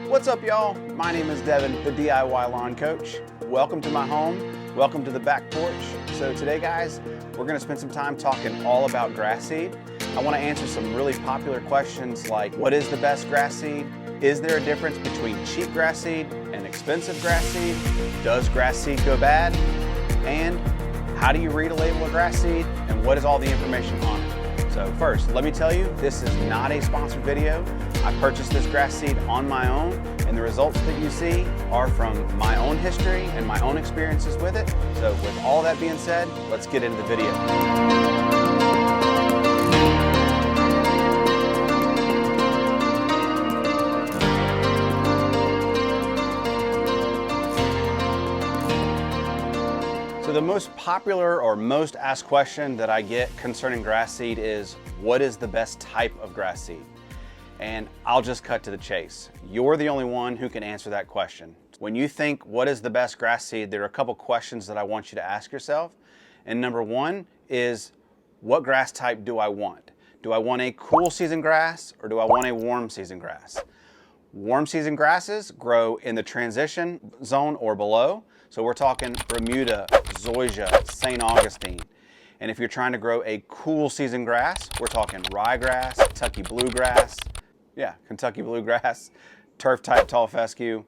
What's up, y'all? My name is Devin, the DIY Lawn Coach. Welcome to my home. Welcome to the back porch. So today, guys, we're gonna spend some time talking all about grass seed. I wanna answer some really popular questions like, what is the best grass seed? Is there a difference between cheap grass seed and expensive grass seed? Does grass seed go bad? And how do you read a label of grass seed? And what is all the information on it? So first, let me tell you, this is not a sponsored video. I purchased this grass seed on my own, and the results that you see are from my own history and my own experiences with it. So with all that being said, let's get into the video. So the most popular or most asked question that I get concerning grass seed is, what is the best type of grass seed? And I'll just cut to the chase. You're the only one who can answer that question. When you think, what is the best grass seed, there are a couple questions that I want you to ask yourself. And number one is, what grass type do I want? Do I want a cool season grass or do I want a warm season grass? Warm season grasses grow in the transition zone or below. So we're talking Bermuda, zoysia, St. Augustine. And if you're trying to grow a cool season grass, we're talking ryegrass, Kentucky bluegrass, Kentucky bluegrass, turf type tall fescue.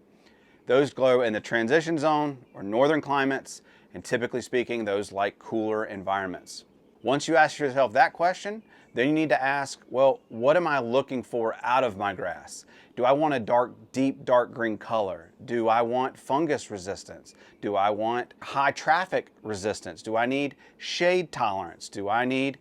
Those grow in the transition zone or northern climates, and typically speaking, those like cooler environments. Once you ask yourself that question, then you need to ask, well, what am I looking for out of my grass? Do I want a deep dark green color? Do I want fungus resistance? Do I want high traffic resistance? Do I need shade tolerance? Do I need,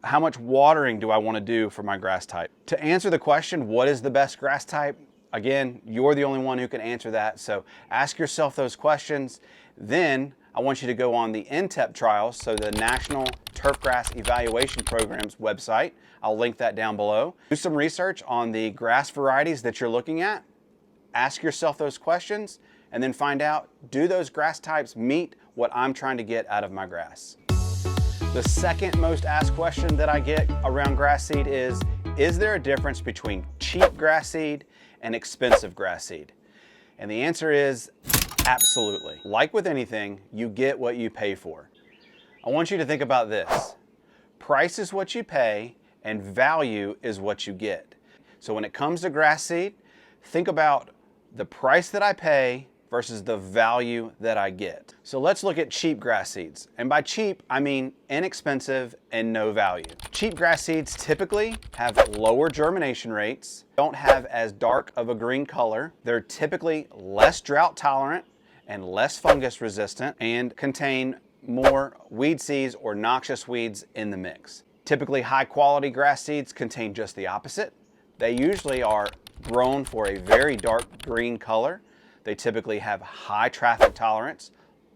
how much watering do I want to do for my grass type? To answer the question, what is the best grass type? Again, you're the only one who can answer that. So ask yourself those questions. Then I want you to go on the NTEP trials, so the National Turfgrass Evaluation Program's website. I'll link that down below. Do some research on the grass varieties that you're looking at. Ask yourself those questions and then find out, do those grass types meet what I'm trying to get out of my grass? The second most asked question that I get around grass seed is there a difference between cheap grass seed and expensive grass seed? And the answer is absolutely. Like with anything, you get what you pay for. I want you to think about this. Price is what you pay and value is what you get. So when it comes to grass seed, think about the price that I pay versus the value that I get. So let's look at cheap grass seeds. And by cheap, I mean inexpensive and no value. Cheap grass seeds typically have lower germination rates, don't have as dark of a green color. They're typically less drought tolerant and less fungus resistant and contain more weed seeds or noxious weeds in the mix. Typically high quality grass seeds contain just the opposite. They usually are grown for a very dark green color. They typically have high traffic tolerance,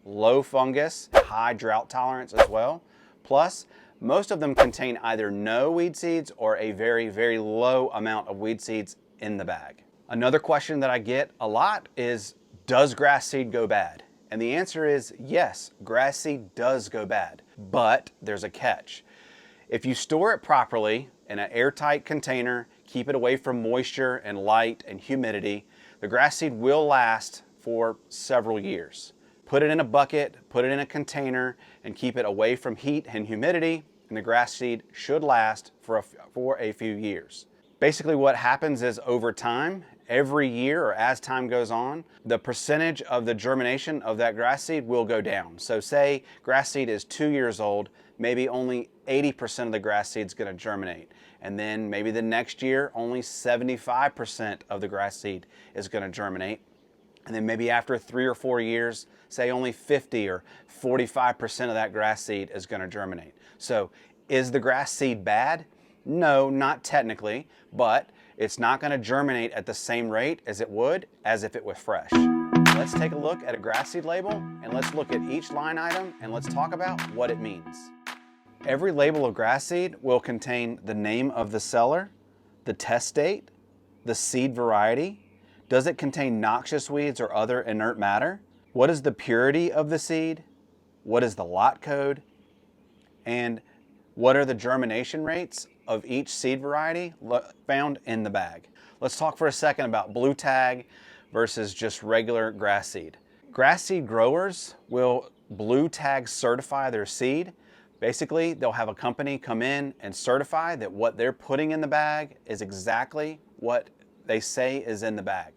low fungus, high drought tolerance as well. Plus, most of them contain either no weed seeds or a very, very low amount of weed seeds in the bag. Another question that I get a lot is, does grass seed go bad? And the answer is yes, grass seed does go bad, but there's a catch. If you store it properly in an airtight container, keep it away from moisture and light and humidity, the grass seed will last for several years. Put it in a bucket, put it in a container, and keep it away from heat and humidity, and the grass seed should last for a few years. Basically what happens is over time, every year or as time goes on, the percentage of the germination of that grass seed will go down. So say grass seed is 2 years old, maybe only 80% of the grass seed is going to germinate. And then maybe the next year, only 75% of the grass seed is going to germinate. And then maybe after 3 or 4 years, say only 50 or 45% of that grass seed is going to germinate. So is the grass seed bad? No, not technically, but it's not going to germinate at the same rate as it would as if it was fresh. Let's take a look at a grass seed label and let's look at each line item and let's talk about what it means. Every label of grass seed will contain the name of the seller, the test date, the seed variety. Does it contain noxious weeds or other inert matter? What is the purity of the seed? What is the lot code? And what are the germination rates of each seed variety found in the bag? Let's talk for a second about blue tag versus just regular grass seed. Grass seed growers will blue tag certify their seed. Basically, they'll have a company come in and certify that what they're putting in the bag is exactly what they say is in the bag.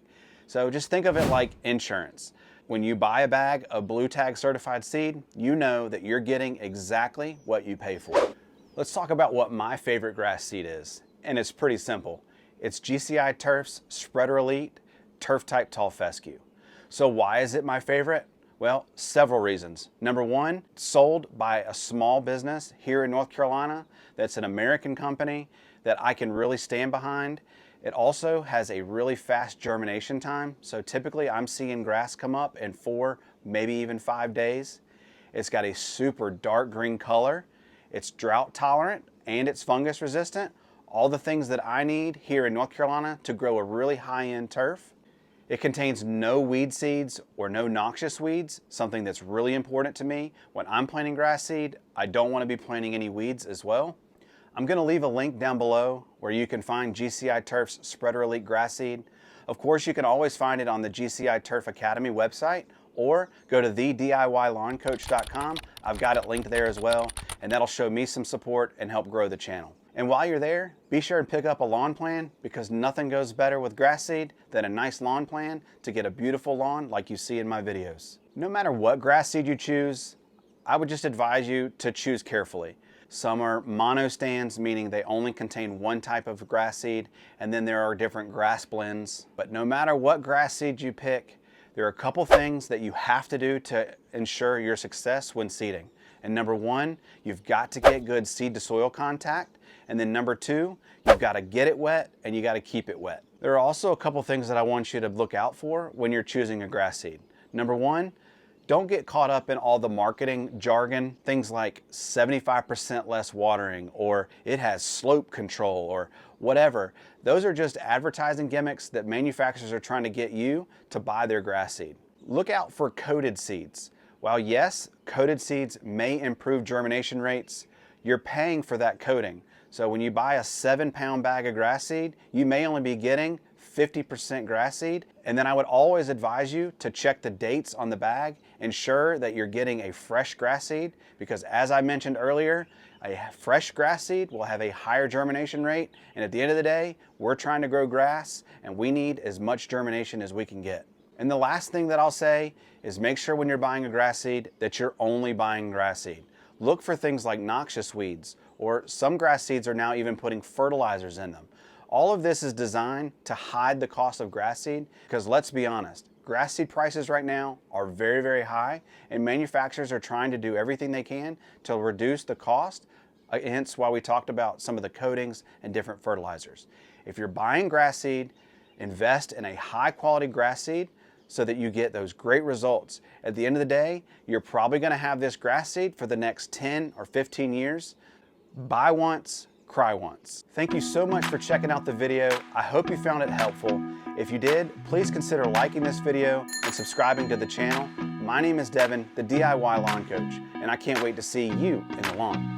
So just think of it like insurance. When you buy a bag of blue tag certified seed, you know that you're getting exactly what you pay for. Let's talk about what my favorite grass seed is, and it's pretty simple. It's GCI Turf's Spreader Elite Turf Type Tall Fescue. So why is it my favorite? Well, several reasons. Number one, sold by a small business here in North Carolina that's an American company that I can really stand behind. It also has a really fast germination time. So typically I'm seeing grass come up in 4, maybe even 5 days. It's got a super dark green color. It's drought tolerant and it's fungus resistant. All the things that I need here in North Carolina to grow a really high-end turf. It contains no weed seeds or no noxious weeds, something that's really important to me. When I'm planting grass seed, I don't want to be planting any weeds as well. I'm going to leave a link down below where you can find GCI Turf's Spreader Elite grass seed. Of course, you can always find it on the GCI Turf Academy website or go to thediylawncoach.com. I've got it linked there as well, and that'll show me some support and help grow the channel. And while you're there, be sure and pick up a lawn plan because nothing goes better with grass seed than a nice lawn plan to get a beautiful lawn like you see in my videos. No matter what grass seed you choose, I would just advise you to choose carefully. Some are mono stands, meaning they only contain one type of grass seed, and then there are different grass blends. But no matter what grass seed you pick, there are a couple things that you have to do to ensure your success when seeding. And number one, you've got to get good seed to soil contact. And then number two, you've got to get it wet and you got to keep it wet. There are also a couple things that I want you to look out for when you're choosing a grass seed. Number one, don't get caught up in all the marketing jargon, things like 75% less watering or it has slope control or whatever. Those are just advertising gimmicks that manufacturers are trying to get you to buy their grass seed. Look out for coated seeds. While yes, coated seeds may improve germination rates, you're paying for that coating. So when you buy a 7-pound bag of grass seed, you may only be getting 50% grass seed. And then I would always advise you to check the dates on the bag, ensure that you're getting a fresh grass seed, because as I mentioned earlier, a fresh grass seed will have a higher germination rate. And at the end of the day, we're trying to grow grass and we need as much germination as we can get. And the last thing that I'll say is make sure when you're buying a grass seed that you're only buying grass seed. Look for things like noxious weeds, or some grass seeds are now even putting fertilizers in them. All of this is designed to hide the cost of grass seed because let's be honest, grass seed prices right now are very, very high and manufacturers are trying to do everything they can to reduce the cost, hence why we talked about some of the coatings and different fertilizers. If you're buying grass seed, invest in a high quality grass seed so that you get those great results. At the end of the day, you're probably gonna have this grass seed for the next 10 or 15 years. Buy once, cry once. Thank you so much for checking out the video. I hope you found it helpful. If you did, please consider liking this video and subscribing to the channel. My name is Devin, the DIY Lawn Coach, and I can't wait to see you in the lawn.